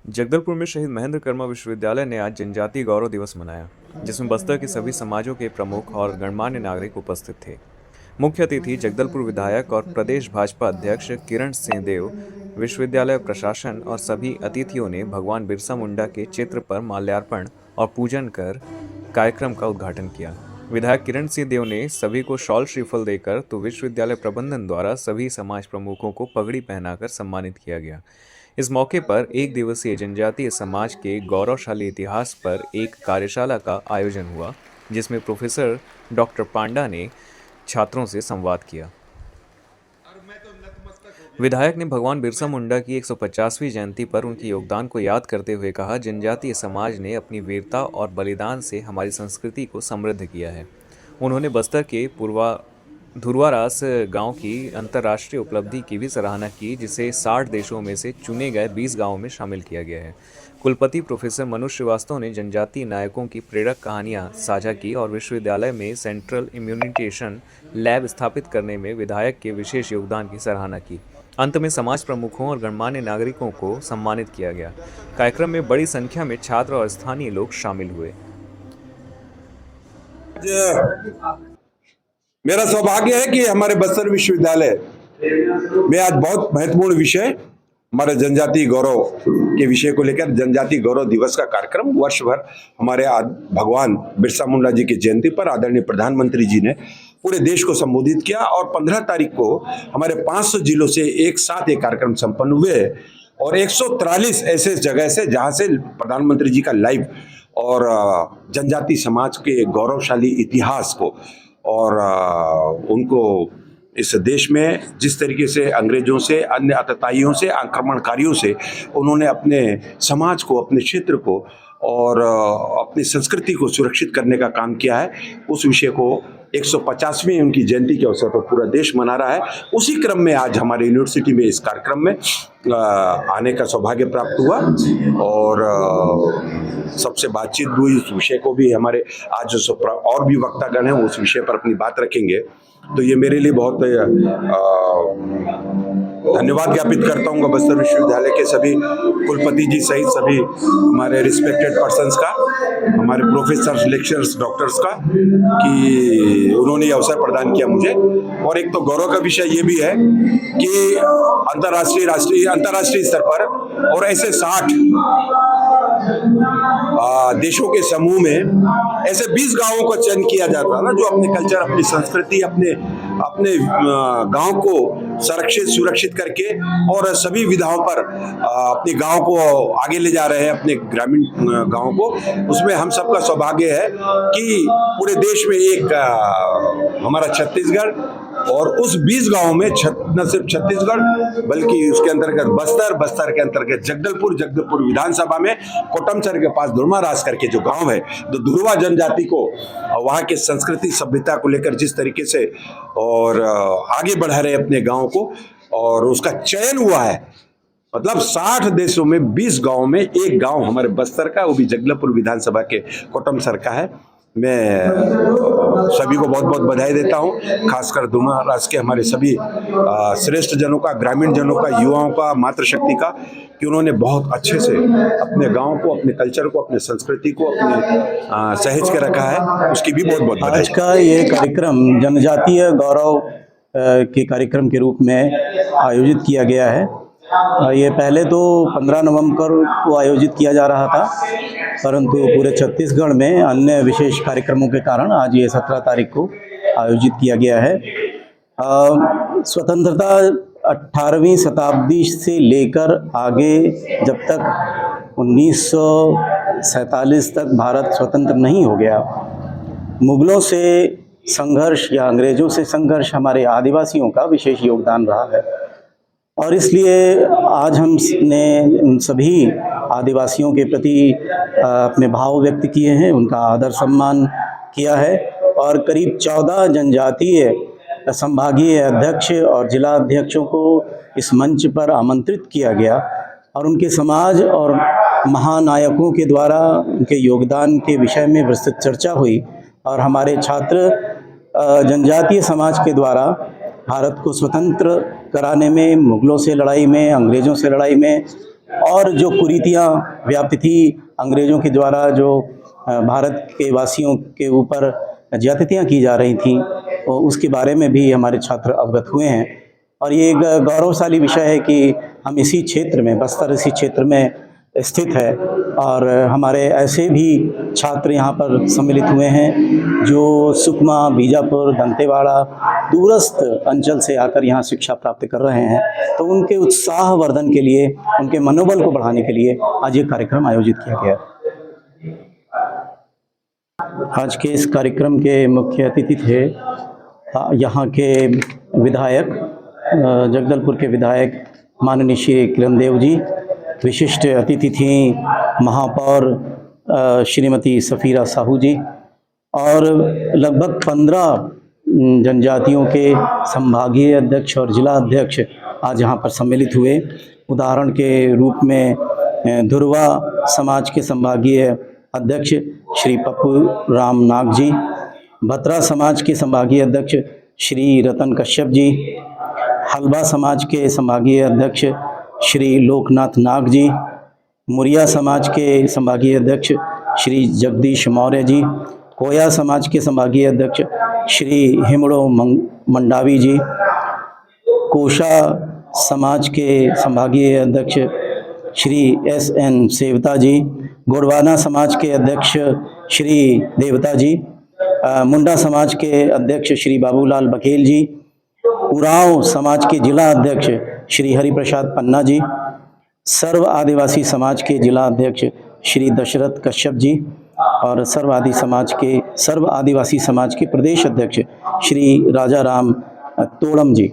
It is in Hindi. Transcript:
जगदलपुर में शहीद महेंद्र कर्मा विश्वविद्यालय ने आज जनजातीय गौरव दिवस मनाया, जिसमें बस्तर के सभी समाजों के प्रमुख और गणमान्य नागरिक उपस्थित थे। मुख्य अतिथि जगदलपुर विधायक और प्रदेश भाजपा अध्यक्ष किरण सिंहदेव, विश्वविद्यालय प्रशासन और सभी अतिथियों ने भगवान बिरसा मुंडा के चित्र पर माल्यार्पण और पूजन कर कार्यक्रम का उद्घाटन किया। विधायक किरण सिंहदेव ने सभी को शॉल श्रीफल देकर तो विश्वविद्यालय प्रबंधन द्वारा सभी समाज प्रमुखों को पगड़ी पहनाकर सम्मानित किया गया। इस मौके पर एक दिवसीय जनजातीय समाज के गौरवशाली इतिहास पर एक कार्यशाला का आयोजन हुआ, जिसमें प्रोफेसर डॉक्टर पांडा ने छात्रों से संवाद किया। विधायक ने भगवान बिरसा मुंडा की 150वीं जयंती पर उनके योगदान को याद करते हुए कहा, जनजातीय समाज ने अपनी वीरता और बलिदान से हमारी संस्कृति को समृद्ध किया है। उन्होंने बस्तर के धुरवारास गांव की अंतर्राष्ट्रीय उपलब्धि की भी सराहना की, जिसे 60 देशों में से चुने गए 20 गांवों में शामिल किया गया है। कुलपति प्रोफेसर मनोज श्रीवास्तव ने जनजातीय नायकों की प्रेरक कहानियां साझा की और विश्वविद्यालय में सेंट्रल इम्यूनिटेशन लैब स्थापित करने में विधायक के विशेष योगदान की सराहना की। अंत में समाज प्रमुखों और गणमान्य नागरिकों को सम्मानित किया गया। कार्यक्रम में बड़ी संख्या में छात्र और स्थानीय लोग शामिल हुए। मेरा सौभाग्य है कि हमारे बस्तर विश्वविद्यालय में आज बहुत महत्वपूर्ण विषय हमारे जनजातीय गौरव के विषय को लेकर जनजातीय गौरव दिवस का कार्यक्रम वर्ष भर हमारे भगवान बिरसा मुंडा जी की जयंती पर आदरणीय प्रधानमंत्री जी ने पूरे देश को संबोधित किया और 15 तारीख को हमारे 500 जिलों से एक साथ ये कार्यक्रम संपन्न हुए और 143 ऐसे जगह से जहां से प्रधानमंत्री जी का लाइव और जनजातीय समाज के गौरवशाली इतिहास को और उनको इस देश में जिस तरीके से अंग्रेजों से, अन्य आतताइयों से, आक्रमणकारियों से उन्होंने अपने समाज को, अपने क्षेत्र को और अपनी संस्कृति को सुरक्षित करने का काम किया है, उस विषय को 150वीं उनकी जयंती के अवसर पर पूरा देश मना रहा है। उसी क्रम में आज हमारे यूनिवर्सिटी में इस कार्यक्रम में आने का सौभाग्य प्राप्त हुआ और सबसे बातचीत हुई। उस विषय को भी हमारे आज जो और भी वक्तागण हैं उस विषय पर अपनी बात रखेंगे, तो ये मेरे लिए बहुत धन्यवाद ज्ञापित करता हूँ बस्तर विश्वविद्यालय के सभी कुलपति जी सहित सभी हमारे रिस्पेक्टेड पर्सन्स का, हमारे प्रोफेसर्स, लेक्चरर्स, डॉक्टर्स का, कि उन्होंने ये अवसर प्रदान किया मुझे। और एक तो गौरव का विषय ये भी है कि अंतर्राष्ट्रीय स्तर पर और ऐसे 60 देशों के समूह में ऐसे 20 गांवों का चयन किया जाता है ना, जो अपने कल्चर, अपनी संस्कृति, अपने गांव को सुरक्षित करके और सभी विधाओं पर अपने गांव को आगे ले जा रहे हैं, अपने ग्रामीण गांव को। उसमें हम सबका सौभाग्य है कि पूरे देश में एक हमारा छत्तीसगढ़ और उस 20 गांवों में न सिर्फ छत्तीसगढ़ बल्कि उसके अंतर्गत बस्तर के अंतर्गत जगदलपुर विधानसभा में कोटमचर के पास धुरवारास करके जो गांव है, तो धुरवा जनजाति को वहां के संस्कृति सभ्यता को लेकर जिस तरीके से और आगे बढ़ा रहे अपने गांव को, और उसका चयन हुआ है, मतलब 60 देशों में 20 गांवों में एक गांव हमारे बस्तर का, वो भी जगदलपुर विधानसभा के कोटमसर का है। मैं सभी को बहुत बहुत बधाई देता हूं, खासकर धुरवारास के हमारे सभी श्रेष्ठ जनों का, ग्रामीण जनों का, युवाओं का, मातृशक्ति का, कि उन्होंने बहुत अच्छे से अपने गांव को, अपने कल्चर को, अपने संस्कृति को अपने सहेज के रखा है। उसकी भी बहुत बहुत बधाई। आज का ये कार्यक्रम जनजातीय गौरव के कार्यक्रम के रूप में आयोजित किया गया है। ये पहले तो 15 नवंबर को आयोजित किया जा रहा था, परंतु पूरे छत्तीसगढ़ में अन्य विशेष कार्यक्रमों के कारण आज ये 17 तारीख को आयोजित किया गया है। स्वतंत्रता 18वीं शताब्दी से लेकर आगे जब तक 1947 तक भारत स्वतंत्र नहीं हो गया, मुगलों से संघर्ष या अंग्रेजों से संघर्ष हमारे आदिवासियों का विशेष योगदान रहा है और इसलिए आज हमने उन सभी आदिवासियों के प्रति अपने भाव व्यक्त किए हैं, उनका आदर सम्मान किया है और करीब 14 जनजातीय संभागीय अध्यक्ष और जिला अध्यक्षों को इस मंच पर आमंत्रित किया गया और उनके समाज और महानायकों के द्वारा उनके योगदान के विषय में विस्तृत चर्चा हुई और हमारे छात्र जनजातीय समाज के द्वारा भारत को स्वतंत्र कराने में, मुगलों से लड़ाई में, अंग्रेज़ों से लड़ाई में और जो कुरीतियाँ व्याप्त थी अंग्रेज़ों के द्वारा, जो भारत के वासियों के ऊपर ज्यादतियाँ की जा रही थीं, तो उसके बारे में भी हमारे छात्र अवगत हुए हैं। और ये एक गौरवशाली विषय है कि हम इसी क्षेत्र में, बस्तर इसी क्षेत्र में स्थित है, और हमारे ऐसे भी छात्र यहाँ पर सम्मिलित हुए हैं जो सुकमा, बीजापुर, दंतेवाड़ा, दूरस्थ अंचल से आकर यहाँ शिक्षा प्राप्त कर रहे हैं। तो उनके उत्साहवर्धन के लिए, उनके मनोबल को बढ़ाने के लिए आज ये कार्यक्रम आयोजित किया गया। आज के इस कार्यक्रम के मुख्य अतिथि थे यहाँ के विधायक, जगदलपुर के विधायक माननीय श्री किरणदेव जी। विशिष्ट अतिथि थीं महापौर श्रीमती सफ़ीरा साहू जी, और लगभग 15 जनजातियों के संभागीय अध्यक्ष और जिला अध्यक्ष आज यहाँ पर सम्मिलित हुए। उदाहरण के रूप में धुरवा समाज के संभागीय अध्यक्ष श्री पप्पू राम नाग जी, भतरा समाज के संभागीय अध्यक्ष श्री रतन कश्यप जी, हलबा समाज के संभागीय अध्यक्ष श्री लोकनाथ नाग जी, मुरिया समाज के संभागीय अध्यक्ष श्री जगदीश मौर्य जी, कोया समाज के संभागीय अध्यक्ष श्री हिमड़ो मंडावी जी, कोशा समाज के संभागीय अध्यक्ष श्री SN सेवता जी, गोड़वाना समाज के अध्यक्ष श्री देवता जी, मुंडा समाज के अध्यक्ष श्री बाबूलाल बघेल जी, उरांव समाज के जिला अध्यक्ष श्री हरिप्रसाद पन्ना जी, सर्व आदिवासी समाज के जिला अध्यक्ष श्री दशरथ कश्यप जी, और सर्व आदिवासी समाज के प्रदेश अध्यक्ष श्री राजा राम तोड़म जी।